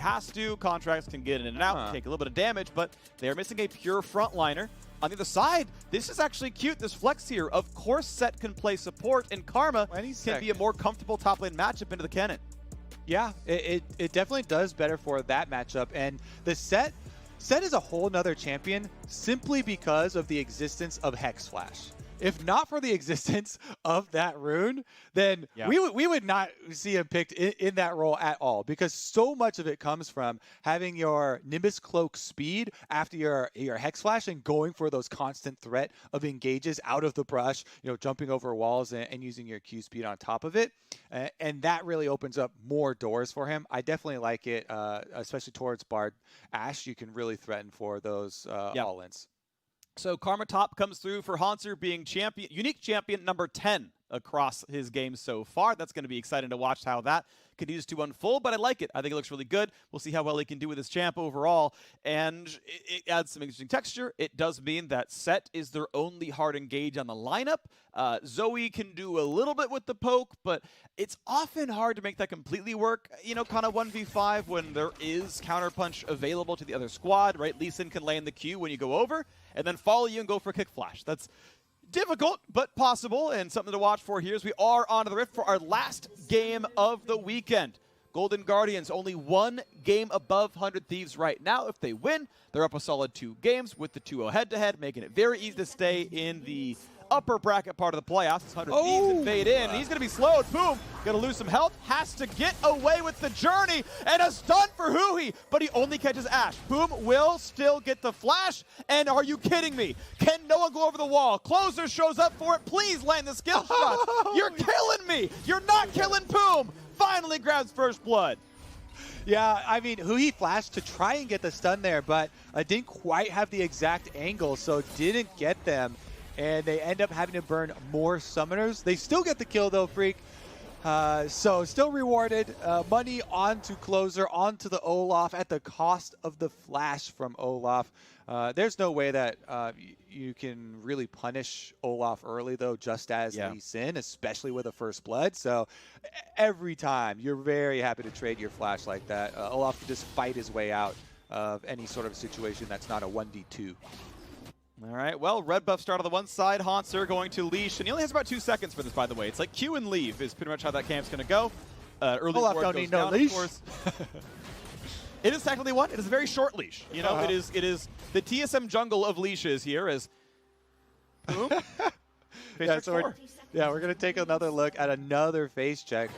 has to. Contracts can get in and out, take a little bit of damage, but they're missing a pure frontliner. On the other side, this is actually cute, this flex here. Of course, Set can play support, and Karma can be a more comfortable top lane matchup into the Kennen. Yeah, it definitely does better for that matchup. And the Set is a whole nother champion simply because of the existence of Hex Flash. If not for the existence of that rune, then we would not see him picked in that role at all, because so much of it comes from having your Nimbus Cloak speed after your Hex Flash and going for those constant threat of engages out of the brush, jumping over walls and using your Q speed on top of it. And that really opens up more doors for him. I definitely like it, especially towards Bard Ashe. You can really threaten for those all-ins. So Karma top comes through for Hauntzer being champion, unique champion number 10 across his games so far. That's going to be exciting to watch how that continues to unfold, but I like it. I think it looks really good. We'll see how well he can do with his champ overall, and it adds some interesting texture. It does mean that Set is their only hard engage on the lineup. Zoe can do a little bit with the poke, but it's often hard to make that completely work, kind of 1v5 when there is counterpunch available to the other squad, right? Lee Sin can lay in the queue when you go over, and then follow you and go for a kick flash. That's difficult, but possible, and something to watch for here as we are on the Rift for our last game of the weekend. Golden Guardians only one game above 100 Thieves right now. If they win, they're up a solid 2 games with the 2-0 head-to-head, making it very easy to stay in the upper bracket part of the playoffs. It's 100 Thieves and fade in, and he's going to be slowed. Boom, going to lose some health, has to get away with the journey, and a stun for Huhi, but he only catches Ashe. Boom will still get the flash, and are you kidding me? Can no one go over the wall? Closer shows up for it. Please land the skill shot. You're killing me. You're not killing Boom. Finally grabs first blood. Yeah, I mean, Huhi flashed to try and get the stun there, but didn't quite have the exact angle, so didn't get them. And they end up having to burn more summoners. They still get the kill though, Freak. So still rewarded. Money onto Closer, onto the Olaf at the cost of the flash from Olaf. There's no way that you can really punish Olaf early though, just as Lee Sin, especially with a first blood. So every time you're very happy to trade your flash like that. Olaf can just fight his way out of any sort of situation that's not a 1v2. All right, well, red buff start on the one side, Hauntzer going to leash, and he only has about 2 seconds for this, by the way. It's like Q and leave is pretty much how that camp's going to go. Early Olaf don't need no leash. Of course. It is technically one. It is a very short leash. It is the TSM jungle of leashes here as boom. We're going to take another look at another face check.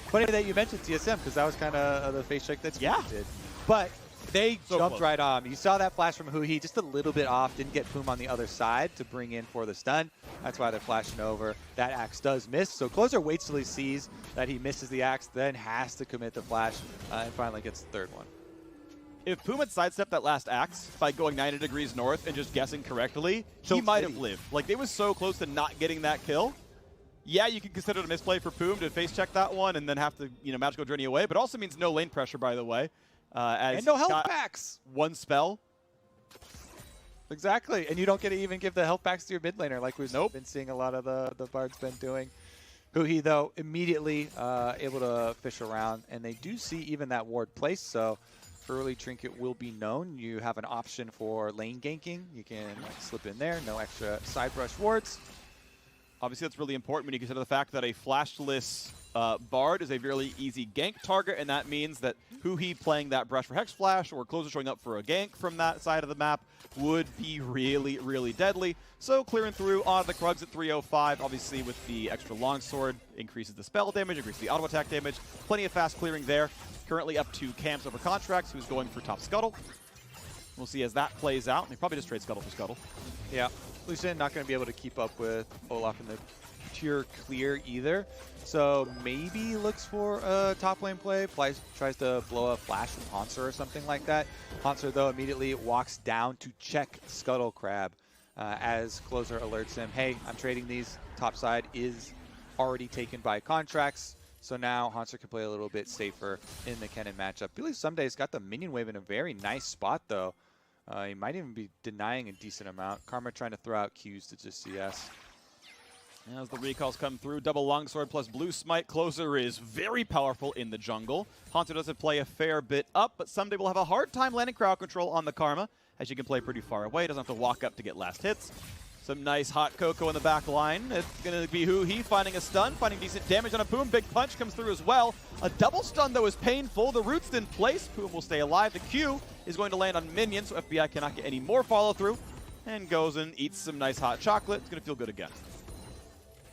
Funny that you mentioned TSM, because that was kind of the face check that Speed did. But they jumped right on. You saw that flash from Huhi, just a little bit off. Didn't get Poom on the other side to bring in for the stun. That's why they're flashing over. That axe does miss. So Closer waits till he sees that he misses the axe, then has to commit the flash, and finally gets the third one. If Poom had sidestepped that last axe by going 90 degrees north and just guessing correctly, he might have lived. Like, they was so close to not getting that kill. Yeah, you can consider it a misplay for Poom to face check that one and then have to, magical journey away, but also means no lane pressure, by the way. And no health packs. One spell. Exactly, and you don't get to even give the health packs to your mid laner like we've been seeing a lot of the Bard's been doing. Huhi, though, immediately able to fish around, and they do see even that ward placed, so early trinket will be known. You have an option for lane ganking. You can slip in there, no extra side brush wards. Obviously, that's really important when you consider the fact that a flashless Bard is a really easy gank target, and that means that Huhi playing that brush for Hex Flash or Closer showing up for a gank from that side of the map would be really, really deadly. So clearing through on the Krugs at 305, obviously with the extra longsword, increases the spell damage, increases the auto attack damage. Plenty of fast clearing there. Currently up to Camps over Contracts, who's going for top Scuttle. We'll see as that plays out. They probably just trade Scuttle for Scuttle. Yeah, Lee Sin not going to be able to keep up with Olaf in the pure clear either. So maybe looks for a top lane play, tries to blow a flash from Hauntzer or something like that. Hauntzer, though, immediately walks down to check Scuttle Crab as Closer alerts him, hey, I'm trading these. Top side is already taken by Contracts. So now Hauntzer can play a little bit safer in the Kennen matchup. I believe Someday's got the minion wave in a very nice spot, though. He might even be denying a decent amount. Karma trying to throw out Qs to just CS. As the recalls come through, double longsword plus blue smite. Closer is very powerful in the jungle. Haunter doesn't play a fair bit up, but someday will have a hard time landing crowd control on the Karma, as you can play pretty far away. Doesn't have to walk up to get last hits. Some nice hot cocoa in the back line. It's going to be He finding a stun, finding decent damage on a Poom. Big punch comes through as well. A double stun, though, is painful. The root's in place. Poom will stay alive. The Q is going to land on minions, so FBI cannot get any more follow-through. And goes and eats some nice hot chocolate. It's going to feel good again.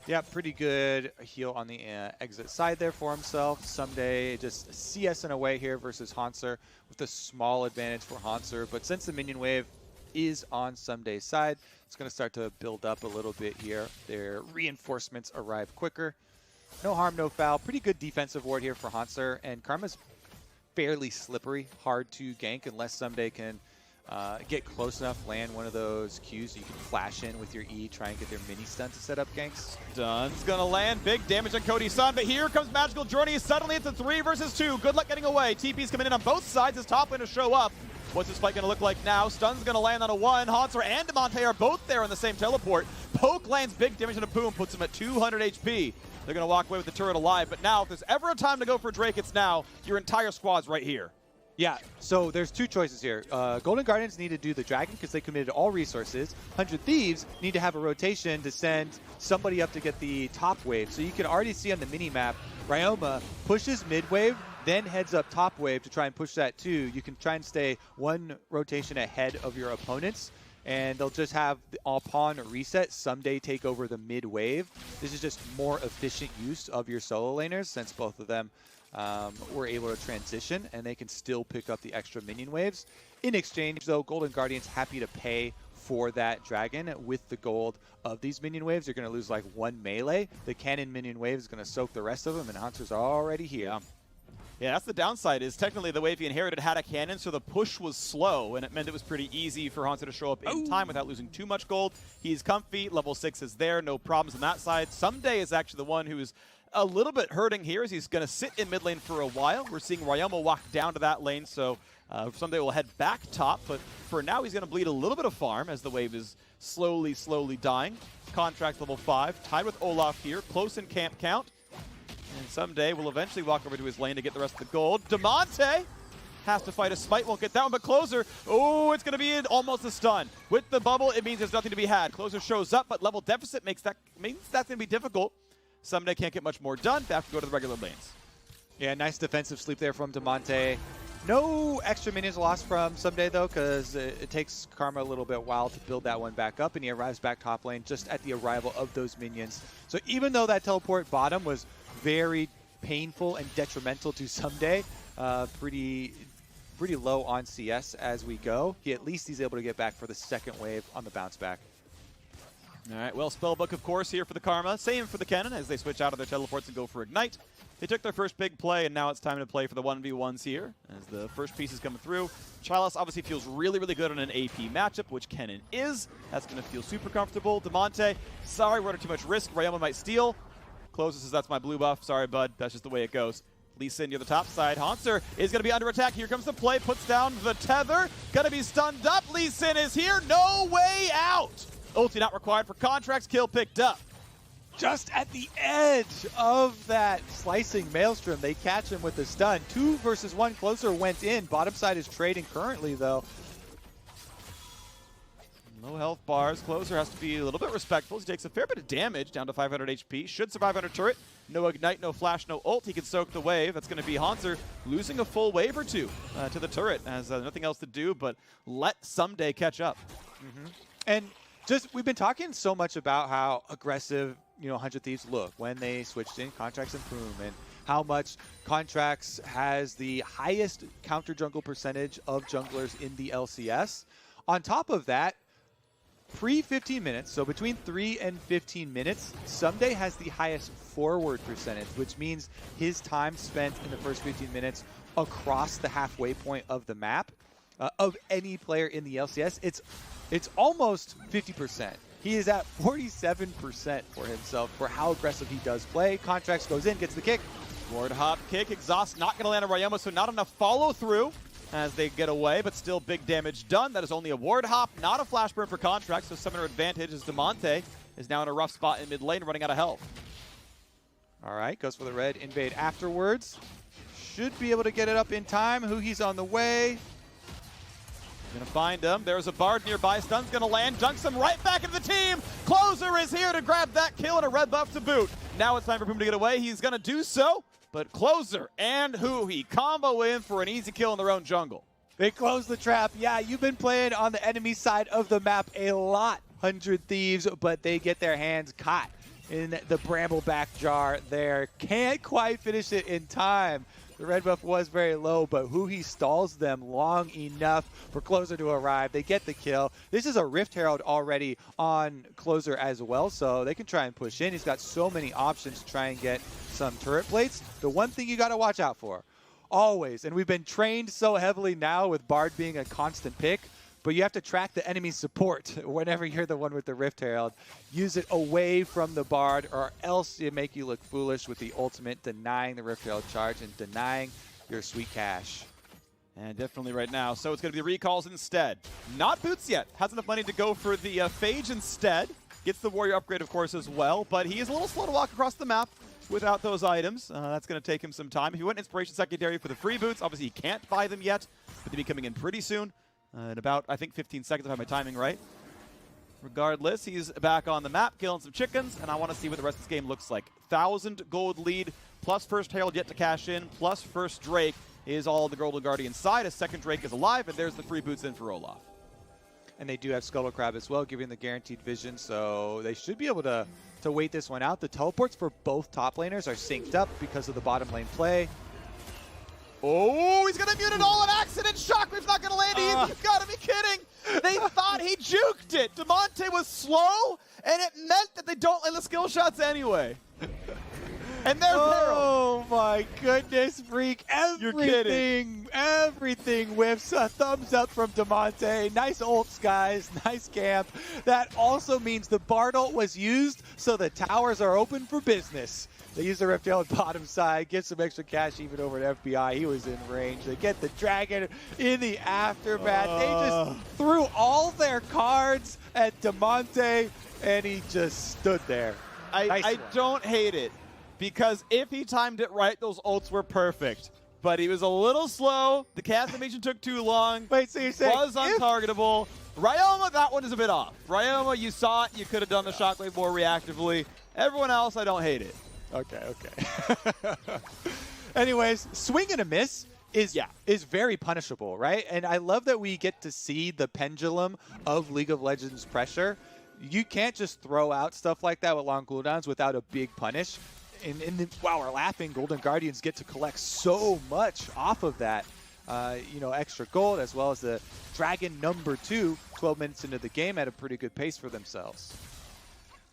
Yeah, pretty good heal on the exit side there for himself. Someday just CSing away here versus Haunter with a small advantage for Haunter. But since the minion wave is on Someday's side, it's going to start to build up a little bit here. Their reinforcements arrive quicker. No harm, no foul. Pretty good defensive ward here for Haunter. And Karma's fairly slippery, hard to gank unless Someday can get close enough, land one of those Qs so you can flash in with your E, try and get their mini stun to set up ganks. Stun's gonna land, big damage on Cody's Sun, but here comes Magical Journey. Suddenly it's a 3 versus 2. Good luck getting away. TP's coming in on both sides as top lane to show up. What's this fight gonna look like now? Stun's gonna land on a 1. Haunter and Demonte are both there on the same teleport. Poke lands big damage on a Poom, puts him at 200 HP. They're gonna walk away with the turret alive, but now if there's ever a time to go for Drake, it's now. Your entire squad's right here. Yeah, so there's two choices here. Golden Guardians need to do the Dragon because they committed all resources. 100 Thieves need to have a rotation to send somebody up to get the top wave. So you can already see on the mini-map, Ryoma pushes mid-wave, then heads up top wave to try and push that too. You can try and stay one rotation ahead of your opponents, and they'll just have, upon reset, Someday take over the mid-wave. This is just more efficient use of your solo laners since both of them were able to transition, and they can still pick up the extra minion waves. In exchange, though, Golden Guardians happy to pay for that dragon with the gold of these minion waves. You're going to lose like 1 melee. The cannon minion wave is going to soak the rest of them, and Haunter's already here. Yeah, that's the downside, is technically the wave he inherited had a cannon, so the push was slow, and it meant it was pretty easy for Haunter to show up in time without losing too much gold. He's comfy, level 6 is there, no problems on that side. Someday is actually the one who's a little bit hurting here, as he's going to sit in mid lane for a while. We're seeing Ryoma walk down to that lane, so Someday will head back top, but for now he's going to bleed a little bit of farm as the wave is slowly dying. Contract level 5, tied with Olaf here, close in camp count. And Someday will eventually walk over to his lane to get the rest of the gold. Demonte has to fight a smite, won't get that one, but Closer, oh, it's going to be almost a stun. With the bubble, it means there's nothing to be had. Closer shows up, but level deficit means that's going to be difficult. Someday can't get much more done. They have to go to the regular lanes. Yeah, nice defensive sleep there from Demonte. No extra minions lost from Someday, though, because it takes Karma a little bit while to build that one back up, and he arrives back top lane just at the arrival of those minions. So even though that teleport bottom was very painful and detrimental to Someday, pretty low on CS as we go, at least he's able to get back for the second wave on the bounce back. All right, well, Spellbook, of course, here for the Karma. Same for the Cannon as they switch out of their teleports and go for Ignite. They took their first big play, and now it's time to play for the 1v1s here as the first piece is coming through. Chalice obviously feels really good on an AP matchup, which Cannon is. That's going to feel super comfortable. Demonte, sorry, we're under too much risk. Ryoma might steal. Closes says, that's my blue buff. Sorry, bud. That's just the way it goes. Lee Sin near the top side. Haunter is going to be under attack. Here comes the play. Puts down the tether. Going to be stunned up. Lee Sin is here. No way out. Ulti not required for Contracts. Kill picked up. Just at the edge of that slicing Maelstrom, they catch him with a stun. 2 versus 1. Closer went in. Bottom side is trading currently, though. Low health bars. Closer has to be a little bit respectful. He takes a fair bit of damage, down to 500 HP. Should survive under turret. No Ignite, no Flash, no ult. He can soak the wave. That's going to be Haunter losing a full wave or two to the turret. Has nothing else to do but let Someday catch up. And just, we've been talking so much about how aggressive, 100 Thieves look when they switched in Contracts and Poom, and how much Contracts has the highest counter jungle percentage of junglers in the LCS. On top of that, pre-15 minutes, so between 3 and 15 minutes, Someday has the highest forward percentage, which means his time spent in the first 15 minutes across the halfway point of the map of any player in the LCS. It's almost 50%. He is at 47% for himself for how aggressive he does play. Contracts goes in, gets the kick. Ward hop kick. Exhaust not going to land on Ryoma, so not enough follow through as they get away, but still big damage done. That is only a ward hop, not a flash burn for Contracts, so summoner advantage as Demonte is now in a rough spot in mid lane, running out of health. All right, goes for the red invade afterwards. Should be able to get it up in time. He's on the way. Gonna find him. There's a Bard nearby. Stun's gonna land. Dunks him right back into the team. Closer is here to grab that kill and a red buff to boot. Now it's time for Poom to get away. He's gonna do so, but Closer and Huhi combo in for an easy kill in their own jungle. They close the trap. Yeah, you've been playing on the enemy side of the map a lot, 100 Thieves, but they get their hands caught in the Brambleback jar there. Can't quite finish it in time. The red buff was very low, but Huhi stalls them long enough for Closer to arrive. They get the kill. This is a Rift Herald already on Closer as well, so they can try and push in. He's got so many options to try and get some turret plates. The one thing you got to watch out for, always, and we've been trained so heavily now with Bard being a constant pick, but you have to track the enemy support whenever you're the one with the Rift Herald. Use it away from the Bard, or else it make you look foolish with the ultimate, denying the Rift Herald charge and denying your sweet cash. And definitely right now. So it's going to be recalls instead. Not Boots yet. Has enough money to go for the Phage instead. Gets the Warrior upgrade, of course, as well. But he is a little slow to walk across the map without those items. That's going to take him some time. If he went Inspiration Secondary for the free boots, obviously he can't buy them yet, but they'll be coming in pretty soon. In about, I think, 15 seconds, if I have my timing right. Regardless, he's back on the map, killing some chickens, and I want to see what the rest of this game looks like. 1,000 gold lead, plus first Herald yet to cash in, plus first Drake is all the Golden Guardian side. A second Drake is alive, and there's the free boots in for Olaf. And they do have Scuttle Crab as well, giving the guaranteed vision, so they should be able to wait this one out. The teleports for both top laners are synced up because of the bottom lane play. Oh, he's going to mute it all on accident. Shockwave's not going to land. You've got to be kidding. They thought he juked it. Damonte was slow, and it meant that they don't land the skill shots anyway. And there's Herald. Oh my goodness, Freak. You're kidding. Everything whiffs. A thumbs up from Damonte. Nice ults, guys. Nice camp. That also means the Bard ult was used, so the towers are open for business. They use the Rift Herald bottom side, get some extra cash even over at FBI. He was in range. They get the Dragon in the aftermath. They just threw all their cards at Damonte, and he just stood there. I don't hate it, because if he timed it right, those ults were perfect. But he was a little slow. The cast animation took too long. Wait, so you're saying was untargetable. Ryoma, that one is a bit off. Ryoma, you saw it. You could have done the Shockwave more reactively. Everyone else, I don't hate it. Okay. Anyways, swing and a miss is very punishable, right? And I love that we get to see the pendulum of League of Legends pressure. You can't just throw out stuff like that with long cooldowns without a big punish. And while we're laughing, Golden Guardians get to collect so much off of that. Extra gold, as well as the Dragon number 2, 12 minutes into the game at a pretty good pace for themselves.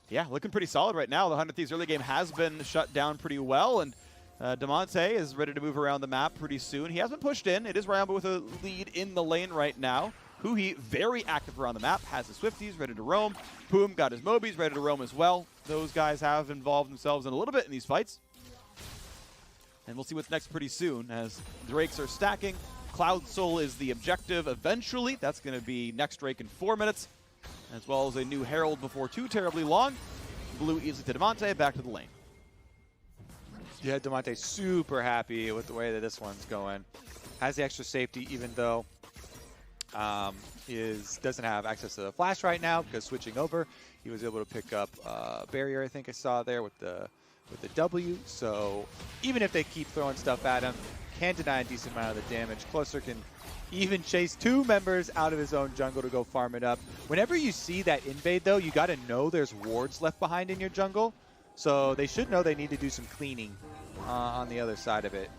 Yeah, looking pretty solid right now. The 100 Thieves early game has been shut down pretty well, and Damonte is ready to move around the map pretty soon. He has been pushed in. It is Ryamba with a lead in the lane right now. Huhi, very active around the map, has his Swifties ready to roam. Poom got his Mobies ready to roam as well. Those guys have involved themselves in a little bit in these fights. And we'll see what's next pretty soon as Drakes are stacking. Cloud Soul is the objective eventually. That's going to be next Drake in 4 minutes, as well as a new Herald before too terribly long. Blue easily to Damonte, back to the lane. Yeah, Damonte super happy with the way that this one's going. Has the extra safety, even though doesn't have access to the flash right now, because switching over, he was able to pick up barrier, I think I saw there with the W. So even if they keep throwing stuff at him, can deny a decent amount of the damage. Closer can even chase 2 members out of his own jungle to go farm it up. Whenever you see that invade, though, you got to know there's wards left behind in your jungle. So they should know they need to do some cleaning on the other side of it.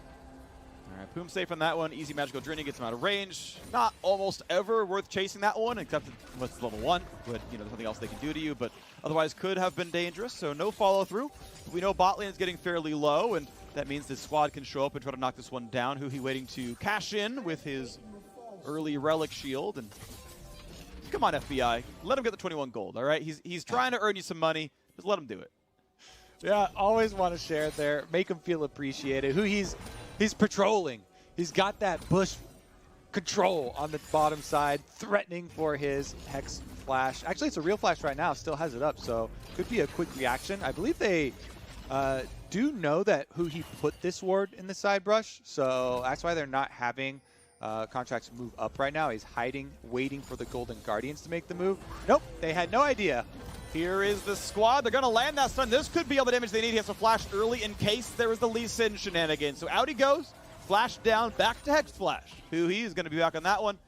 All right, Poom safe on that one. Easy magical draining gets him out of range. Not almost ever worth chasing that one, except with level 1. But there's nothing else they can do to you. But otherwise, could have been dangerous. So no follow through. We know bot lane is getting fairly low, and that means the squad can show up and try to knock this one down. Huhi waiting to cash in with his early relic shield. And come on, FBI, let him get the 21 gold. All right, he's trying to earn you some money. Just let him do it. Yeah, always want to share it there. Make him feel appreciated. He's patrolling. He's got that bush control on the bottom side, threatening for his Hex flash. Actually, it's a real flash right now. Still has it up, so could be a quick reaction. I believe they do know that who he put this ward in the side brush, so that's why they're not having Contracts move up right now. He's hiding, waiting for the Golden Guardians to make the move. Nope, they had no idea. Here is the squad. They're going to land that stun. This could be all the damage they need. He has to flash early in case there was the Lee Sin shenanigan. So out he goes. Flash down, back to Hex Flash. He's going to be back on that one.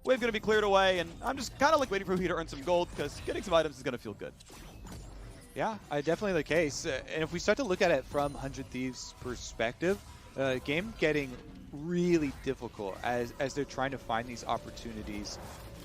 Wave going to be cleared away, and I'm just kind of like waiting for Hui to earn some gold because getting some items is going to feel good. Yeah, definitely the case. And if we start to look at it from 100 Thieves' perspective, game getting really difficult as they're trying to find these opportunities.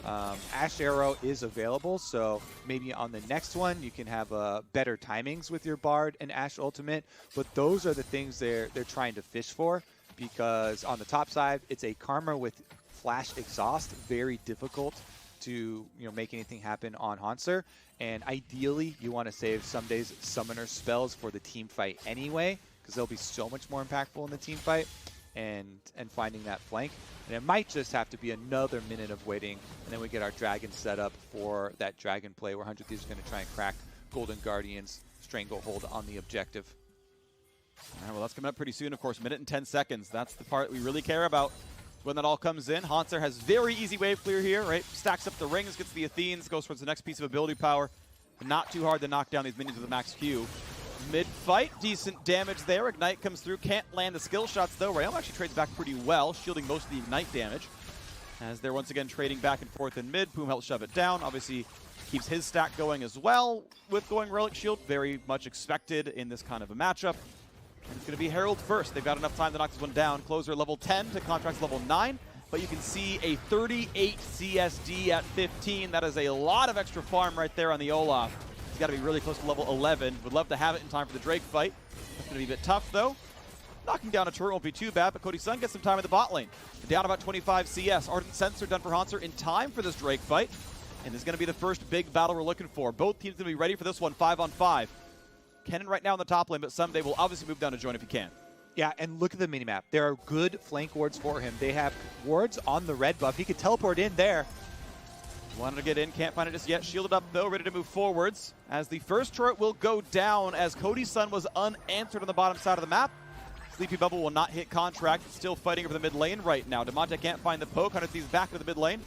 Ash Arrow is available, so maybe on the next one you can have better timings with your Bard and Ash Ultimate, but those are the things they're trying to fish for, because on the top side it's a Karma with Flash Exhaust, very difficult to make anything happen on Hanser, and ideally you want to save Sumday's Summoner spells for the team fight anyway, because they'll be so much more impactful in the team fight, and finding that flank. And it might just have to be another minute of waiting, and then we get our Dragon set up for that Dragon play where 100 Thieves is going to try and crack Golden Guardian's Stranglehold on the objective. All right, well, that's coming up pretty soon, of course. Minute and 10 seconds. That's the part we really care about when that all comes in. Hanser has very easy wave clear here, right? Stacks up the rings, gets the Athenes, goes towards the next piece of ability power. Not too hard to knock down these minions with a max Q. Mid-fight, decent damage there. Ignite comes through, can't land the skill shots though. Ryoma actually trades back pretty well, shielding most of the Ignite damage. As they're once again trading back and forth in mid. Poom helps shove it down. Obviously keeps his stack going as well with going Relic Shield. Very much expected in this kind of a matchup. And it's going to be Herald first. They've got enough time to knock this one down. Closer level 10 to Contracts level 9. But you can see a 38 CSD at 15. That is a lot of extra farm right there on the Olaf. He's got to be really close to level 11. Would love to have it in time for the Drake fight. That's going to be a bit tough, though. Knocking down a turret won't be too bad, but Cody Sun gets some time in the bot lane. Down about 25 CS. Ardent Sensor done for Hanser in time for this Drake fight. And this is going to be the first big battle we're looking for. Both teams going to be ready for this one, 5-on-5. Kennen right now in the top lane, but someday will obviously move down to join if he can. Yeah, and look at the minimap. There are good flank wards for him. They have wards on the red buff. He could teleport in there. Wanted to get in, can't find it just yet. Shielded up though, ready to move forwards. As the first turret will go down, as Cody Sun was unanswered on the bottom side of the map. Sleepy Bubble will not hit Contract. Still fighting over the mid lane right now. Demonte can't find the poke. 100 Thieves back to the mid lane.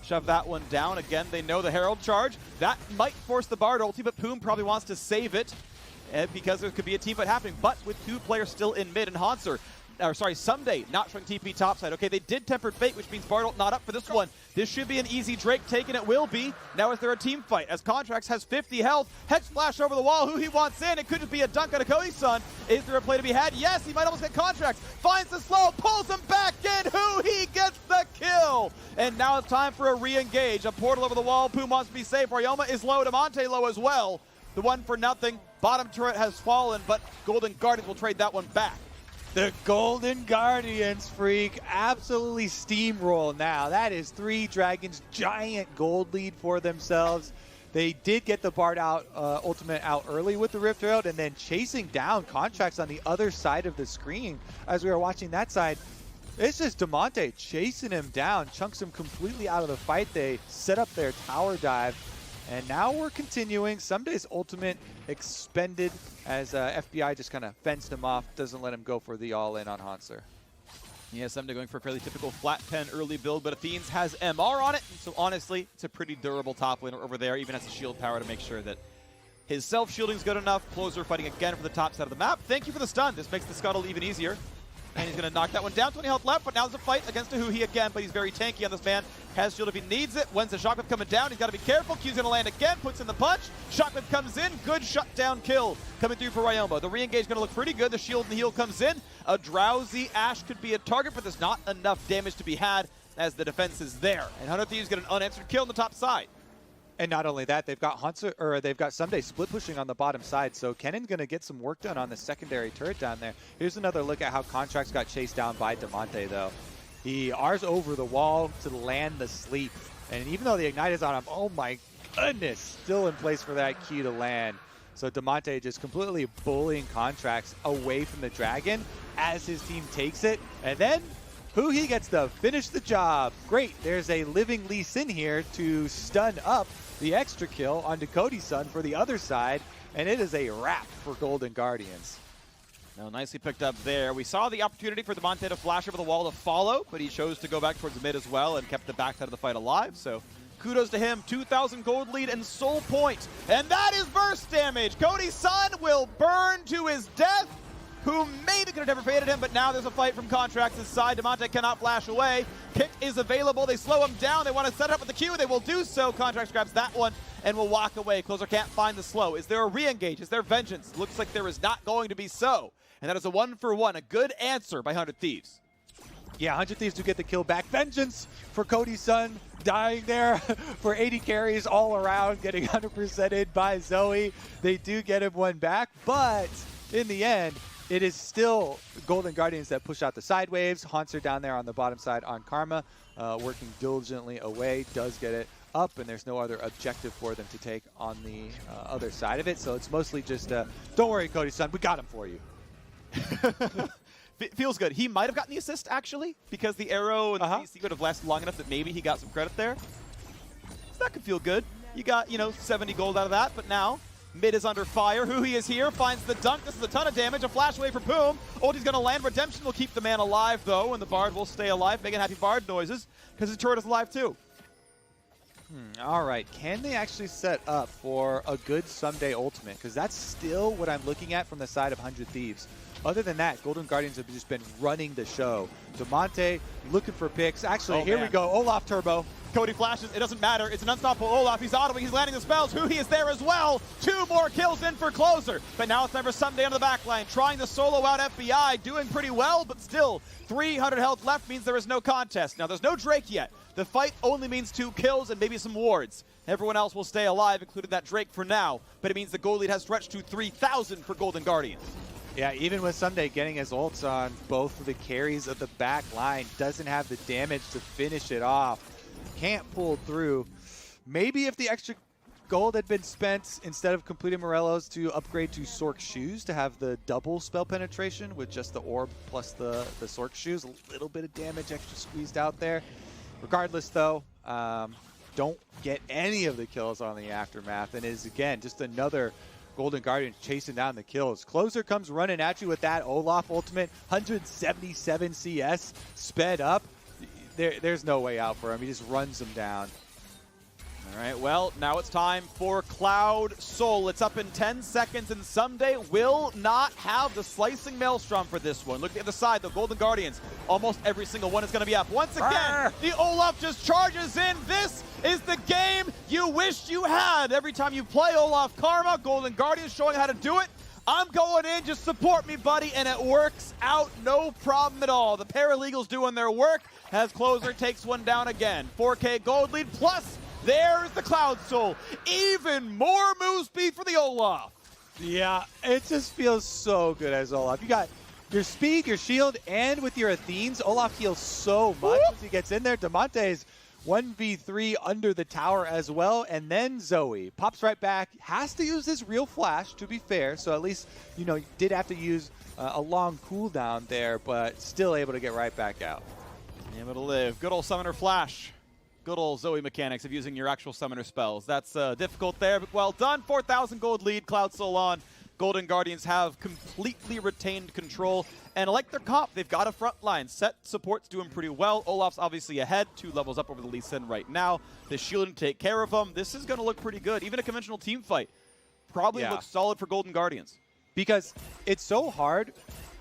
Shove that one down. Again, they know the Herald charge. That might force the Bard ulti, but Poom probably wants to save it. Because there could be a team fight happening, but with two players still in mid, and Someday not showing TP topside. Okay, they did Tempered Fate, which means Bardolt not up for this one. This should be an easy Drake take, and it will be. Now is there a team fight? As Contracts has 50 health, Hex Flash over the wall, who he wants in. It could just be a dunk on a Cody Sun. Is there a play to be had? Yes, he might almost get Contracts. Finds the slow, pulls him back in. Who he gets the kill. And now it's time for a re-engage. A portal over the wall. Poom wants to be safe. Ryoma is low. Demonte low as well. The one for nothing. Bottom turret has fallen, but Golden Guardians will trade that one back. The Golden Guardians, freak, absolutely steamroll now. That is 3 Dragons, giant gold lead for themselves. They did get the Bard out, ultimate out early with the Rift Herald, and then chasing down Contracts on the other side of the screen. As we were watching that side, it's just Demonte chasing him down, chunks him completely out of the fight. They set up their tower dive. And now we're continuing. Someday's ultimate expended as FBI just kind of fenced him off, doesn't let him go for the all-in on Hanser. Yeah, Someday going for a fairly typical flat pen early build, but Athenes has MR on it, and so honestly, it's a pretty durable top laner over there, even has a shield power to make sure that his self-shielding's good enough. Closer fighting again for the top side of the map. Thank you for the stun. This makes the scuttle even easier. And he's going to knock that one down. 20 health left, but now there's a fight against a Huhi again, but he's very tanky on this man. Has shield if he needs it. When's the shockwave coming down? He's got to be careful. Q's going to land again, puts in the punch. Shockwave comes in. Good shutdown kill coming through for Ryoma. The re-engage is going to look pretty good. The shield and the heal comes in. A drowsy Ashe could be a target, but there's not enough damage to be had as the defense is there. And 100 Thieves get an unanswered kill on the top side. And not only that, they've got Someday split pushing on the bottom side, so Kennen's going to get some work done on the secondary turret down there. Here's another look at how Contracts got chased down by Demonte, though. He R's over the wall to land the sleep, and even though the Ignite is on him, oh my goodness, still in place for that key to land. So Demonte just completely bullying Contracts away from the Dragon as his team takes it, and then He gets to finish the job. Great. There's a living Lee Sin here to stun up the extra kill onto Cody's son for the other side, and it is a wrap for Golden Guardians. Now, nicely picked up there. We saw the opportunity for Damonte to flash over the wall to follow, but he chose to go back towards the mid as well and kept the backside of the fight alive. So kudos to him. 2,000 gold lead and soul point. And that is burst damage. Cody's son will burn to his death, who maybe could have never faded him, but now there's a fight from Contrax's side. Damonte cannot flash away. Kick is available. They slow him down. They want to set it up with the Q. They will do so. Contrax grabs that one and will walk away. Closer can't find the slow. Is there a re-engage? Is there vengeance? Looks like there is not going to be so. And that is a 1-for-1, a good answer by 100 Thieves. Yeah, 100 Thieves do get the kill back. Vengeance for Cody's son, dying there for 80 carries all around, getting 100%ed by Zoe. They do get him one back, but in the end, it is still Golden Guardians that push out the side waves. Haunter down there on the bottom side on Karma, working diligently away, does get it up, and there's no other objective for them to take on the other side of it. So it's mostly just, don't worry, Cody's son, we got him for you. Feels good. He might have gotten the assist, actually, because the arrow and the CC would have lasted long enough that maybe he got some credit there. So that could feel good. You got, 70 gold out of that, but now mid is under fire. He is here, finds the dunk. This is a ton of damage. A flash away for Boom. Ulti's going to land. Redemption will keep the man alive, though, and the Bard will stay alive, making happy Bard noises, because his turret is alive, too. All right, can they actually set up for a good someday ultimate? Because that's still what I'm looking at from the side of 100 Thieves. Other than that, Golden Guardians have just been running the show. Damonte looking for picks. Actually, here we go. Olaf Turbo. Cody flashes. It doesn't matter. It's an unstoppable Olaf. He's audibly. He's landing the spells. He is there as well. 2 more kills in for Closer. But now it's time for Someday on the back line. Trying to solo out FBI. Doing pretty well, but still 300 health left means there is no contest. Now, there's no Drake yet. The fight only means 2 kills and maybe some wards. Everyone else will stay alive, including that Drake for now. But it means the goal lead has stretched to 3,000 for Golden Guardians. Yeah, even with Someday getting his ults on both of the carries of the back line, doesn't have the damage to finish it off. Can't pull through. Maybe if the extra gold had been spent instead of completing Morello's to upgrade to Sork Shoes to have the double spell penetration with just the orb plus the Sork Shoes, a little bit of damage extra squeezed out there. Regardless, though, don't get any of the kills on the Aftermath, and is, again, just another Golden Guardian chasing down the kills. Closer comes running at you with that Olaf ultimate, 177 CS, sped up. There's no way out for him. He just runs them down. All right, well, now it's time for Cloud Soul. It's up in 10 seconds, and Someday will not have the Slicing Maelstrom for this one. Look at the side, the Golden Guardians. Almost every single one is going to be up. Once again, the Olaf just charges in. This is the game you wished you had. Every time you play Olaf Karma, Golden Guardians showing how to do it. I'm going in, just support me, buddy, and it works out no problem at all. The Paralegals doing their work as Closer takes one down again. 4K gold lead, plus there's the Cloud Soul. Even more move speed for the Olaf. Yeah, it just feels so good as Olaf. You got your speed, your shield, and with your Athenes, Olaf heals so much as he gets in there. Damonte's 1v3 under the tower as well, and then Zoe pops right back, has to use his real flash, to be fair, so at least, did have to use a long cooldown there, but still able to get right back out. Able to live. Good old Summoner Flash. Good old Zoe mechanics of using your actual Summoner spells. That's difficult there, but well done. 4,000 gold lead, Cloud Soul on. Golden Guardians have completely retained control. And like their comp, they've got a front line. Set support's doing pretty well. Olaf's obviously ahead, 2 levels up over the Lee Sin right now. The shielding to take care of him. This is going to look pretty good. Even a conventional team fight probably looks solid for Golden Guardians. Because it's so hard.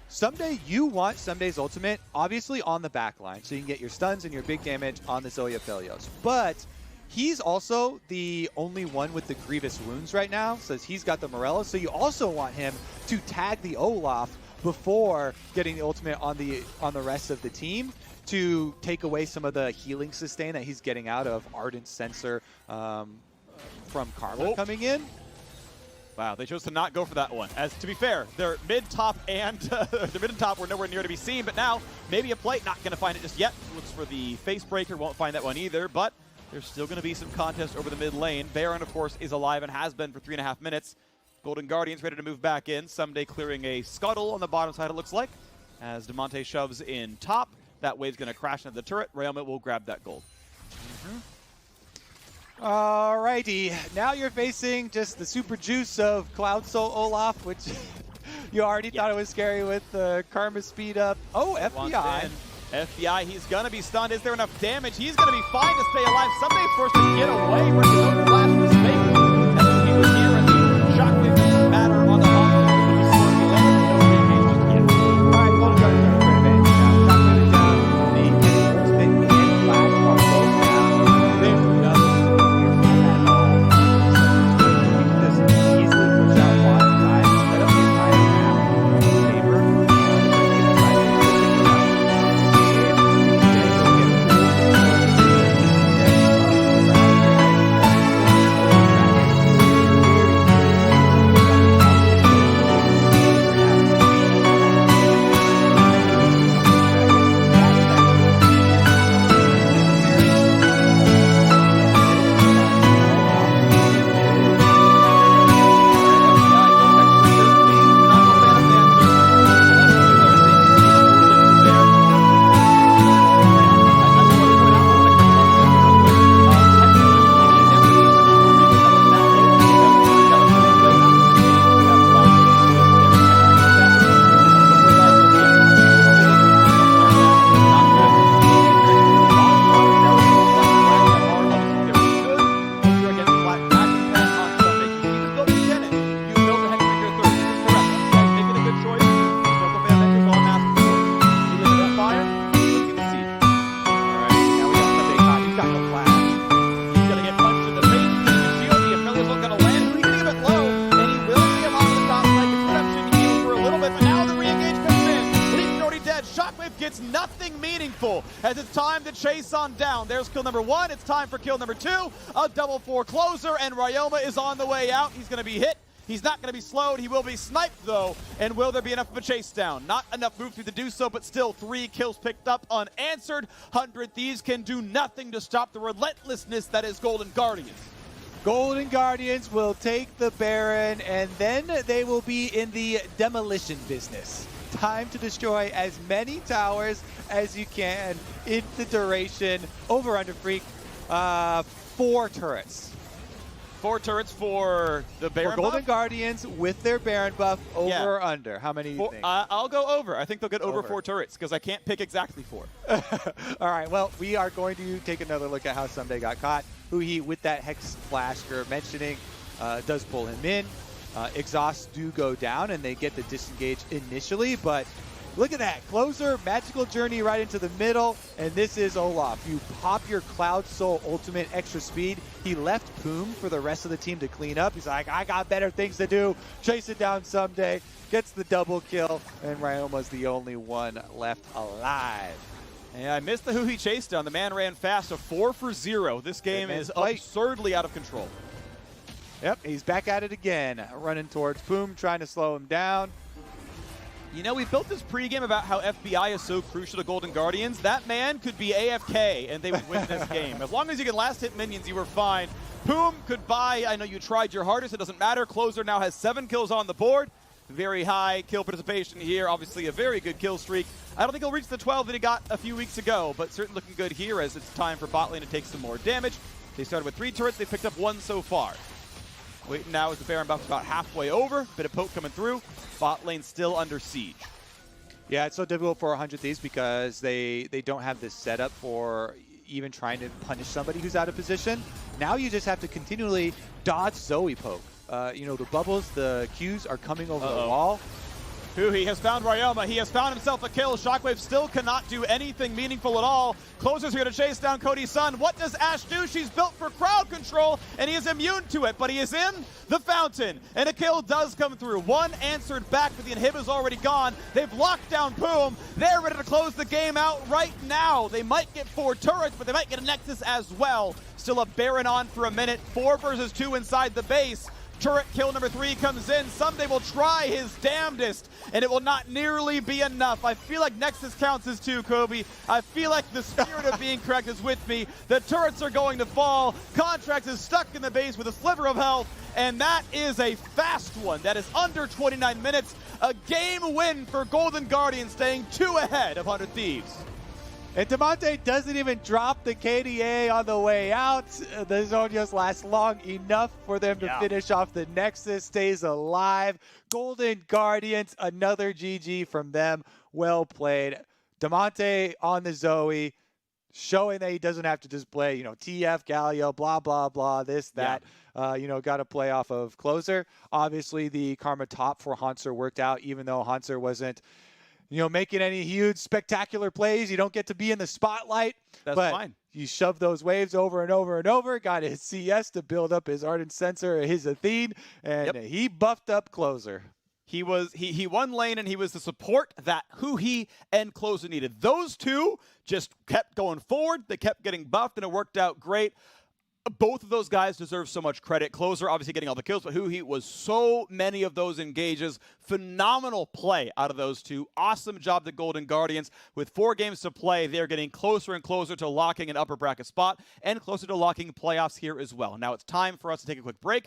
Someday you want Someday's ultimate, obviously on the back line, so you can get your stuns and your big damage on the Zoe Aphelios. But he's also the only one with the Grievous Wounds right now, so he's got the Morello, so you also want him to tag the Olaf before getting the ultimate on the rest of the team to take away some of the healing sustain that he's getting out of Ardent Sensor from Karma coming in. Wow, they chose to not go for that one. As to be fair, their mid, top, and their mid and top were nowhere near to be seen, but now maybe a plate, not going to find it just yet. Looks for the face breaker, won't find that one either, but there's still going to be some contest over the mid lane. Baron, of course, is alive and has been for 3.5 minutes. Golden Guardians ready to move back in. Someday clearing a scuttle on the bottom side, it looks like, as Damonte shoves in top. That wave's going to crash into the turret. Ryoma will grab that gold. Alrighty, now you're facing just the super juice of Cloud Soul Olaf, which you already thought it was scary with the Karma speed up. Oh, FBI. FBI, he's going to be stunned. Is there enough damage? He's going to be fine to stay alive. Someday forced to get away from his own flash mistake. And he was here, and the shockwave doesn't matter on the Hawk. Alright, Golden Guardians are a great advantage now. Shockwave is down. The first hit and flash are both down. There's nothing here at all. You can just easily push out one time, set up the entire map in favor. Gets nothing meaningful as it's time to chase on down. There's kill number 1. It's time for kill number 2. A double forecloser, and Ryoma is on the way out. He's going to be hit. He's not going to be slowed. He will be sniped, though. And will there be enough of a chase down? Not enough move through to do so, but still 3 kills picked up unanswered. 100 Thieves can do nothing to stop the relentlessness that is Golden Guardians. Golden Guardians will take the Baron, and then they will be in the demolition business. Time to destroy as many towers as you can in the duration. Over under Freak, 4 turrets. 4 turrets for the Baron for Golden buff? Guardians with their Baron buff. Over Yeah. or under? How many do you think? I'll go over. I think they'll get over 4 turrets because I can't pick exactly 4. All right, well, we are going to take another look at how Someday got caught. Huhi, with that Hex Flash you're mentioning, does pull him in. Exhausts do go down, and they get the disengage initially, but look at that. Closer, magical journey right into the middle, and this is Olaf. You pop your Cloud Soul ultimate extra speed. He left Poom for the rest of the team to clean up. He's like, I got better things to do. Chase it down Someday. Gets the double kill, and Ryoma's the only one left alive. Yeah, I missed the Huhi chase down. The man ran fast, a 4 for 0. This game is absurdly out of control. Yep, he's back at it again, running towards Poom, trying to slow him down. You know, we built this pregame about how FBI is so crucial to Golden Guardians. That man could be AFK, and they would win this game. As long as you can last hit minions, you were fine. Poom could buy. I know you tried your hardest. It doesn't matter. Closer now has 7 kills on the board. Very high kill participation here. Obviously, a very good kill streak. I don't think he'll reach the 12 that he got a few weeks ago, but certainly looking good here as it's time for bot lane to take some more damage. They started with 3 turrets. They picked up 1 so far. Waiting now as the Baron buff's about halfway over. Bit of poke coming through. Bot lane still under siege. Yeah, it's so difficult for 100 Thieves because they don't have this setup for even trying to punish somebody who's out of position. Now you just have to continually dodge Zoe poke. You know, the bubbles, the Qs are coming over the wall. Huhi has found Ryoma. He has found himself a kill. Shockwave still cannot do anything meaningful at all. Closer's here to chase down Cody's son. What does Ashe do? She's built for crowd control, and he is immune to it, but he is in the fountain, and a kill does come through. 1 answered back, but the inhibitor's already gone. They've locked down Poom. They're ready to close the game out right now. They might get 4 turrets, but they might get a Nexus as well. Still a Baron on for a minute. 4 versus 2 inside the base. Turret kill number 3 comes in. Someday will try his damnedest, and it will not nearly be enough. I feel like Nexus counts as 2, Kobe. I feel like the spirit of being correct is with me. The turrets are going to fall. Contracts is stuck in the base with a sliver of health, and that is a fast one. That is under 29 minutes. A game win for Golden Guardians, staying 2 ahead of 100 Thieves. And Damonte doesn't even drop the KDA on the way out. The zone just lasts long enough for them to finish off the Nexus, stays alive. Golden Guardians, another GG from them. Well played. Damonte on the Zoe, showing that he doesn't have to just play, TF, Galio, blah, blah, blah, this, that. Got to play off of closer. Obviously, the Karma top for Hanser worked out, even though Hanser wasn't making any huge spectacular plays. You don't get to be in the spotlight. That's fine. You shove those waves over and over and over. Got his CS to build up his Ardent Sensor, his Athene, and he buffed up closer. He won lane, and he was the support that he and closer needed. Those two just kept going forward. They kept getting buffed, and it worked out great. Both of those guys deserve so much credit. Closer obviously getting all the kills, but he was so many of those engages. Phenomenal play out of those two. Awesome job, the Golden Guardians. With 4 games to play, they're getting closer and closer to locking an upper bracket spot and closer to locking playoffs here as well. Now it's time for us to take a quick break.